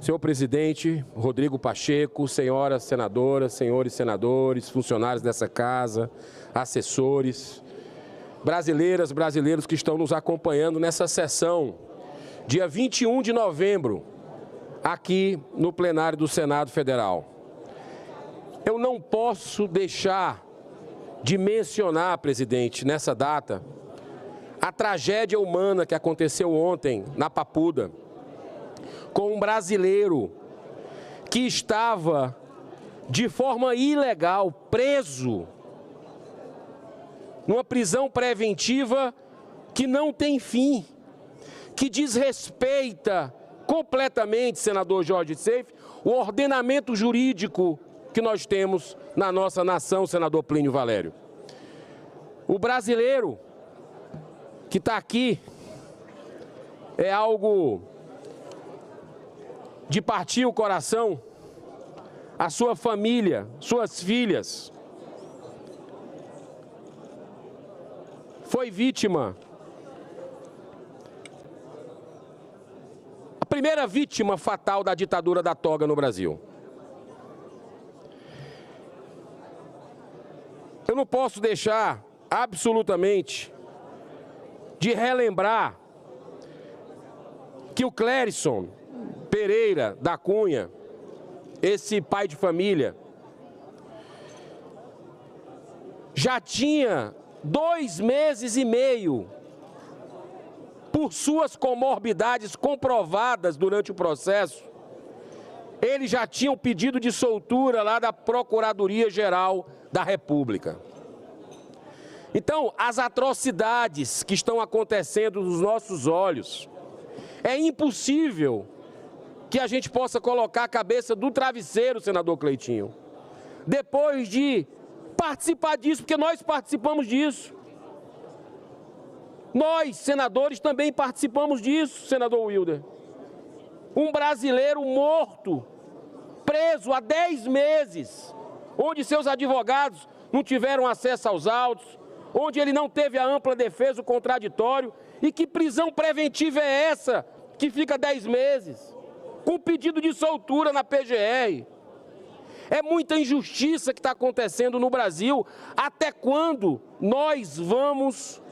Senhor presidente Rodrigo Pacheco, senhoras senadoras, senhores senadores, funcionários dessa casa, assessores, brasileiras, brasileiros que estão nos acompanhando nessa sessão, dia 21 de novembro, aqui no plenário do Senado Federal. Eu não posso deixar de mencionar, presidente, nessa data, a tragédia humana que aconteceu ontem na Papuda, com um brasileiro que estava de forma ilegal preso numa prisão preventiva que não tem fim, que desrespeita completamente, senador Jorge Seife, o ordenamento jurídico que nós temos na nossa nação, senador Plínio Valério. O brasileiro que está aqui é algo de partir o coração. A sua família, suas filhas, foi vítima, a primeira vítima fatal da ditadura da toga no Brasil. Eu não posso deixar absolutamente de relembrar que o Clérison Pereira da Cunha, esse pai de família, já tinha 2 meses e meio, por suas comorbidades comprovadas durante o processo, ele já tinha um pedido de soltura lá da Procuradoria-Geral da República. Então, as atrocidades que estão acontecendo nos nossos olhos, é impossível que a gente possa colocar a cabeça do travesseiro, senador Cleitinho, depois de participar disso, porque nós participamos disso. Nós, senadores, também participamos disso, senador Wilder. Um brasileiro morto, preso há 10 meses, onde seus advogados não tiveram acesso aos autos, onde ele não teve a ampla defesa, o contraditório. E que prisão preventiva é essa que fica 10 meses? Com pedido de soltura na PGR. É muita injustiça que está acontecendo no Brasil. Até quando nós vamos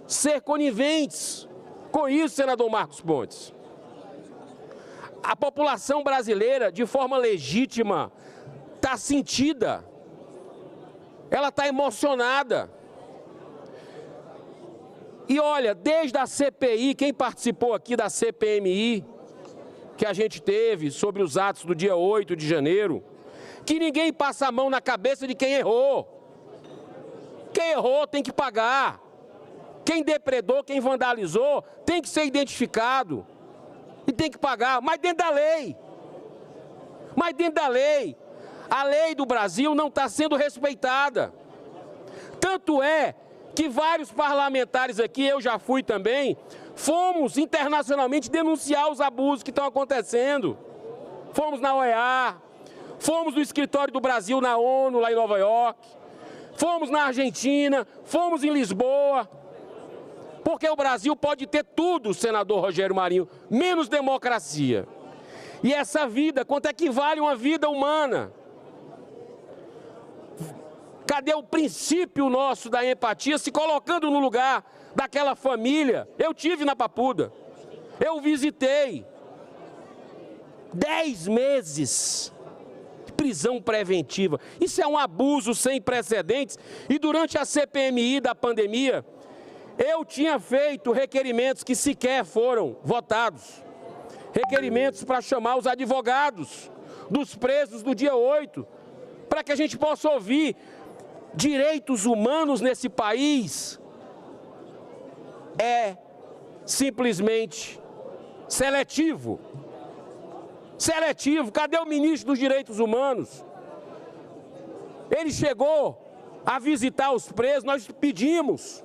ser coniventes com isso, senador Marcos Pontes? A população brasileira, de forma legítima, está sentida. Ela está emocionada. E olha, desde a CPI, quem participou aqui da CPMI, que a gente teve sobre os atos do dia 8 de janeiro, que ninguém passa a mão na cabeça de quem errou. Quem errou tem que pagar. Quem depredou, quem vandalizou, tem que ser identificado. E tem que pagar, mas dentro da lei. Mas dentro da lei. A lei do Brasil não está sendo respeitada. Tanto é que vários parlamentares aqui, eu já fui também, fomos internacionalmente denunciar os abusos que estão acontecendo. Fomos na OEA, fomos no escritório do Brasil na ONU, lá em Nova York, fomos na Argentina, fomos em Lisboa, porque o Brasil pode ter tudo, senador Rogério Marinho, menos democracia. E essa vida, quanto é que vale uma vida humana? Cadê o princípio nosso da empatia, se colocando no lugar daquela família? Eu tive na Papuda, eu visitei. 10 meses de prisão preventiva. Isso é um abuso sem precedentes. E durante a CPMI da pandemia, eu tinha feito requerimentos que sequer foram votados. Requerimentos para chamar os advogados dos presos do dia 8, para que a gente possa ouvir. Direitos humanos nesse país é simplesmente seletivo. Seletivo. Cadê o ministro dos Direitos Humanos? Ele chegou a visitar os presos, nós pedimos.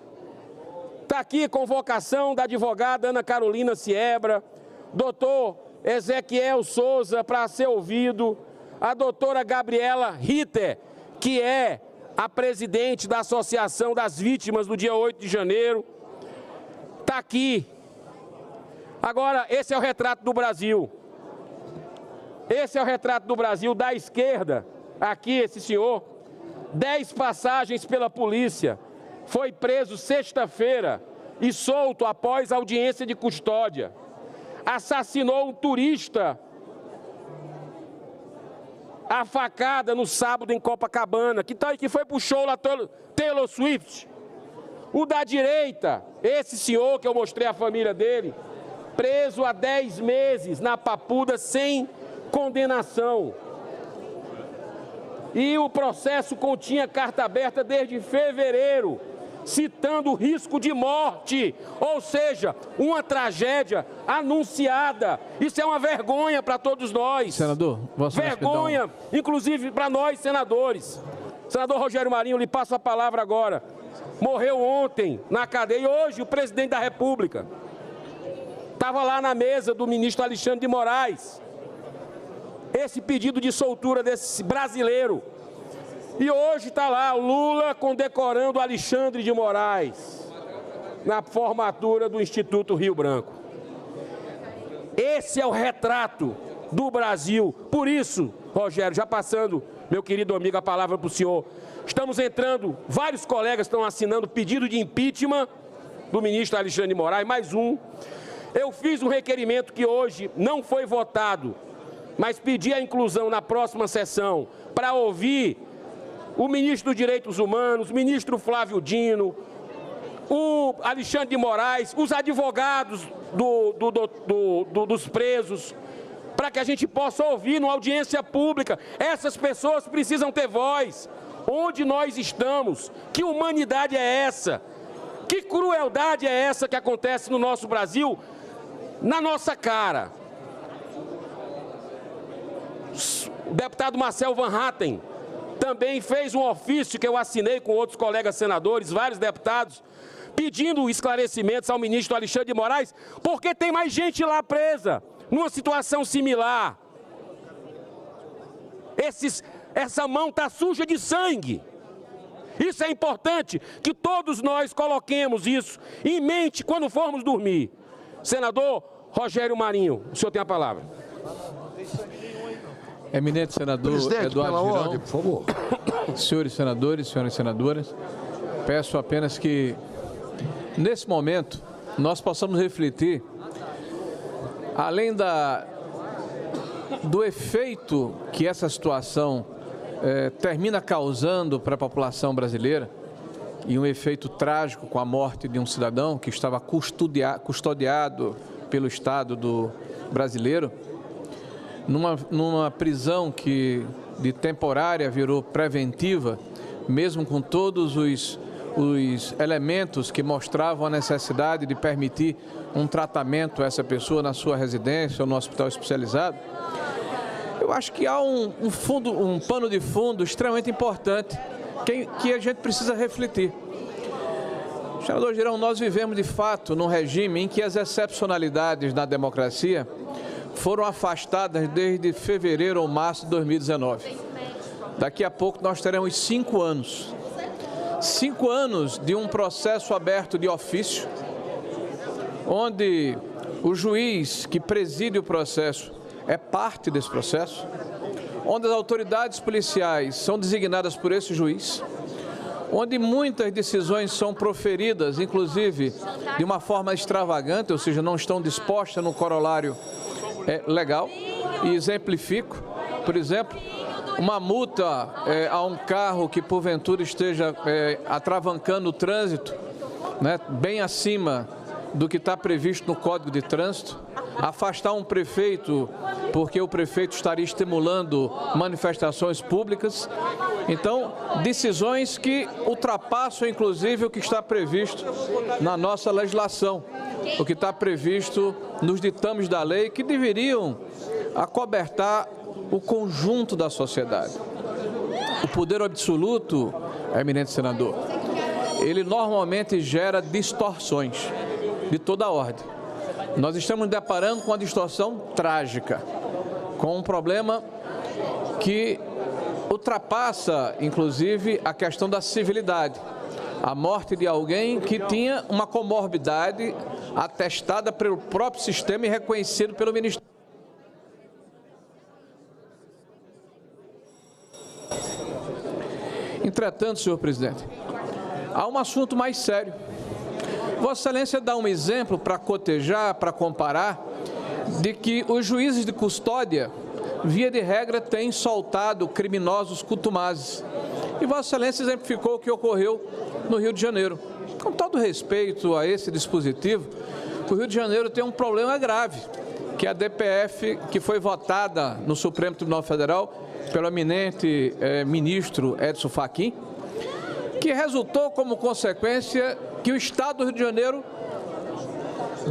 Está aqui a convocação da advogada Ana Carolina Siebra, doutor Ezequiel Souza para ser ouvido, a doutora Gabriela Ritter, que é a presidente da Associação das Vítimas do dia 8 de janeiro, está aqui Agora, esse é o retrato do Brasil. Esse é o retrato do Brasil da esquerda. Aqui, esse senhor, 10 passagens pela polícia, foi preso sexta-feira e solto após audiência de custódia. Assassinou um turista a facada no sábado em Copacabana, que foi pro show lá Taylor Swift. O da direita, esse senhor que eu mostrei a família dele, preso há 10 meses na Papuda sem condenação. E o processo continha carta aberta desde fevereiro, citando o risco de morte, ou seja, uma tragédia anunciada. Isso é uma vergonha para todos nós. Senador, vergonha, inclusive para nós, senadores. Senador Rogério Marinho, lhe passo a palavra agora. Morreu ontem na cadeia e hoje o presidente da República estava lá na mesa do ministro Alexandre de Moraes. Esse pedido de soltura desse brasileiro. E hoje está lá o Lula condecorando Alexandre de Moraes na formatura do Instituto Rio Branco. Esse é o retrato do Brasil. Por isso, Rogério, já passando, meu querido amigo, a palavra para o senhor, estamos entrando, vários colegas estão assinando pedido de impeachment do ministro Alexandre de Moraes, mais um. Eu fiz um requerimento que hoje não foi votado, mas pedi a inclusão na próxima sessão para ouvir o ministro dos Direitos Humanos, o ministro Flávio Dino, o Alexandre de Moraes, os advogados dos presos, para que a gente possa ouvir numa audiência pública. Essas pessoas precisam ter voz. Onde nós estamos? Que humanidade é essa? Que crueldade é essa que acontece no nosso Brasil, na nossa cara? O deputado Marcel Van Hatten também fez um ofício que eu assinei com outros colegas senadores, vários deputados, pedindo esclarecimentos ao ministro Alexandre de Moraes, porque tem mais gente lá presa, numa situação similar. Essa mão está suja de sangue. Isso é importante que todos nós coloquemos isso em mente quando formos dormir. Senador Rogério Marinho, o senhor tem a palavra. Eminente senador Eduardo Girão, ordem, por favor. Senhores senadores, senhoras senadoras, peço apenas que, nesse momento, nós possamos refletir, além do efeito que essa situação termina causando para a população brasileira, e um efeito trágico com a morte de um cidadão que estava custodiado pelo Estado brasileiro, numa prisão que de temporária virou preventiva, mesmo com todos os elementos que mostravam a necessidade de permitir um tratamento a essa pessoa na sua residência ou no hospital especializado. Eu acho que há um pano de fundo extremamente importante que a gente precisa refletir. Senador Girão, nós vivemos de fato num regime em que as excepcionalidades da democracia foram afastadas desde fevereiro ou março de 2019. Daqui a pouco nós teremos 5 anos. 5 anos de um processo aberto de ofício, onde o juiz que preside o processo é parte desse processo, onde as autoridades policiais são designadas por esse juiz, onde muitas decisões são proferidas, inclusive de uma forma extravagante, ou seja, não estão dispostas no corolário legal. E exemplifico, por exemplo, uma multa a um carro que porventura esteja atravancando o trânsito, né, bem acima do que está previsto no Código de Trânsito, afastar um prefeito porque o prefeito estaria estimulando manifestações públicas. Então, decisões que ultrapassam inclusive o que está previsto na nossa legislação, o que está previsto nos ditames da lei, que deveriam acobertar o conjunto da sociedade. O poder absoluto, eminente senador, ele normalmente gera distorções de toda ordem. Nós estamos deparando com uma distorção trágica, com um problema que ultrapassa, inclusive, a questão da civilidade. a morte de alguém que tinha uma comorbidade atestada pelo próprio sistema e reconhecido pelo Ministério. Entretanto, senhor presidente, há um assunto mais sério. Vossa Excelência dá um exemplo para cotejar, para comparar, de que os juízes de custódia, via de regra, têm soltado criminosos contumazes. E Vossa Excelência exemplificou o que ocorreu no Rio de Janeiro. Com todo respeito a esse dispositivo, o Rio de Janeiro tem um problema grave, que a DPF, que foi votada no Supremo Tribunal Federal pelo eminente ministro Edson Fachin, que resultou como consequência que o Estado do Rio de Janeiro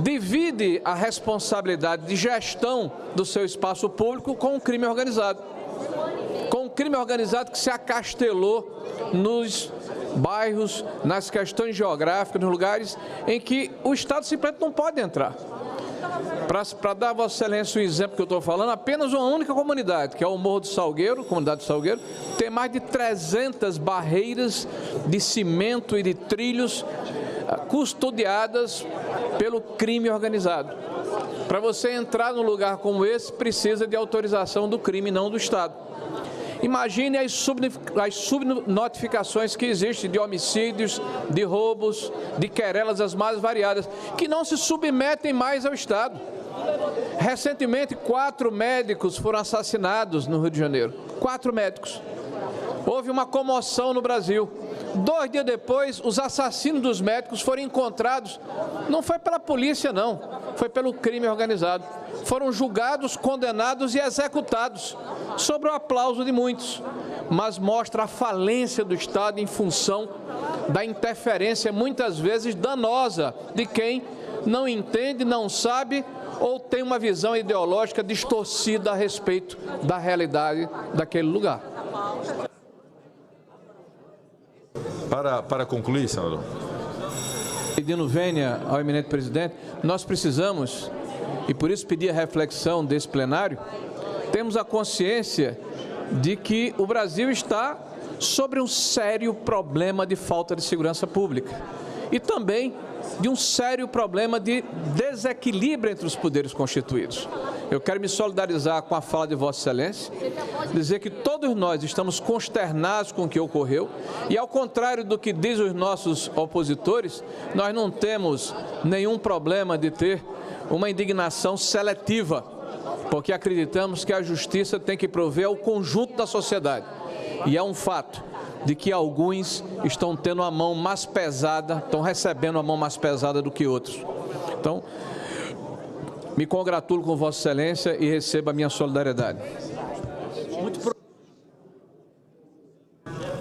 divide a responsabilidade de gestão do seu espaço público com o crime organizado. Com o crime organizado que se acastelou nos bairros, nas questões geográficas, nos lugares em que o Estado simplesmente não pode entrar. Para dar a Vossa Excelência o exemplo que eu estou falando, apenas uma única comunidade, que é o Morro do Salgueiro, comunidade do Salgueiro, tem mais de 300 barreiras de cimento e de trilhos custodiadas pelo crime organizado. Para você entrar num lugar como esse, precisa de autorização do crime, não do Estado. Imagine as subnotificações que existem de homicídios, de roubos, de querelas as mais variadas, que não se submetem mais ao Estado. Recentemente, 4 médicos foram assassinados no Rio de Janeiro. 4 médicos. Houve uma comoção no Brasil. 2 dias depois, os assassinos dos médicos foram encontrados. Não foi pela polícia, não. Foi pelo crime organizado. Foram julgados, condenados e executados, sob o aplauso de muitos. Mas mostra a falência do Estado em função da interferência, muitas vezes danosa, de quem não entende, não sabe ou tem uma visão ideológica distorcida a respeito da realidade daquele lugar. Para concluir, senador. Pedindo vênia ao eminente presidente, nós precisamos, e por isso pedi a reflexão desse plenário, temos a consciência de que o Brasil está sobre um sério problema de falta de segurança pública e também de um sério problema de desequilíbrio entre os poderes constituídos. Eu quero me solidarizar com a fala de Vossa Excelência, dizer que todos nós estamos consternados com o que ocorreu e, ao contrário do que dizem os nossos opositores, nós não temos nenhum problema de ter uma indignação seletiva, porque acreditamos que a justiça tem que prover ao conjunto da sociedade. E é um fato de que alguns estão tendo a mão mais pesada, estão recebendo a mão mais pesada do que outros. Então, me congratulo com Vossa Excelência e receba a minha solidariedade.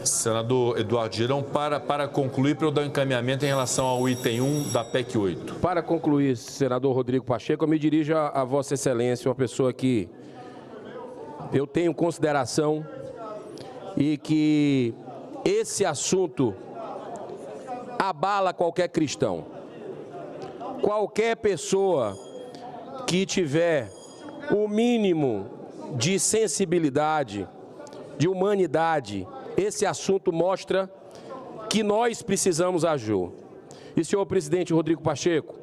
Senador Eduardo Girão, para concluir, para eu dar um encaminhamento em relação ao item 1 da PEC 8. Para concluir, senador Rodrigo Pacheco, eu me dirijo a Vossa Excelência, uma pessoa que eu tenho consideração e que esse assunto abala qualquer cristão. Qualquer pessoa que tiver o mínimo de sensibilidade, de humanidade, esse assunto mostra que nós precisamos agir. E, senhor presidente Rodrigo Pacheco,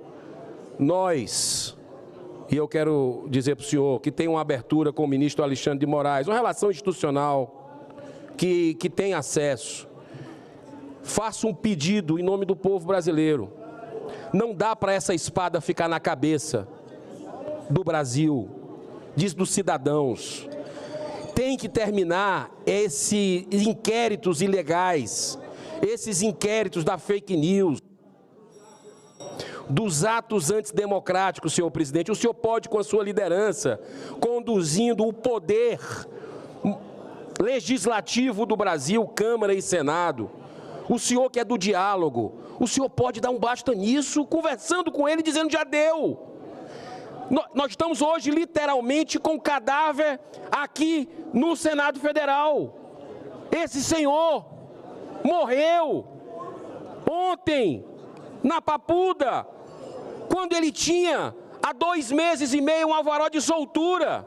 nós, e eu quero dizer para o senhor que tem uma abertura com o ministro Alexandre de Moraes, uma relação institucional que tem acesso, faça um pedido em nome do povo brasileiro. Não dá para essa espada ficar na cabeça do Brasil, dos cidadãos. Tem que terminar esses inquéritos ilegais, esses inquéritos da fake news, dos atos antidemocráticos, senhor presidente. O senhor pode, com a sua liderança, conduzindo o poder legislativo do Brasil, Câmara e Senado, o senhor que é do diálogo, o senhor pode dar um basta nisso, conversando com ele, dizendo já deu. Nós estamos hoje literalmente com cadáver aqui no Senado Federal. Esse senhor morreu ontem na Papuda, quando ele tinha há 2 meses e meio um alvará de soltura,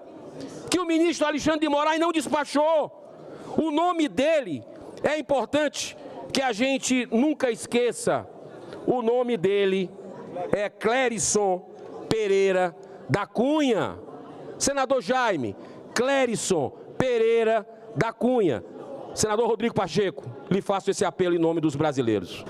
que o ministro Alexandre de Moraes não despachou. O nome dele é importante que a gente nunca esqueça, o nome dele é Clérisson Pereira da Cunha. Senador Jaime, Clérisson Pereira da Cunha. Senador Rodrigo Pacheco, lhe faço esse apelo em nome dos brasileiros.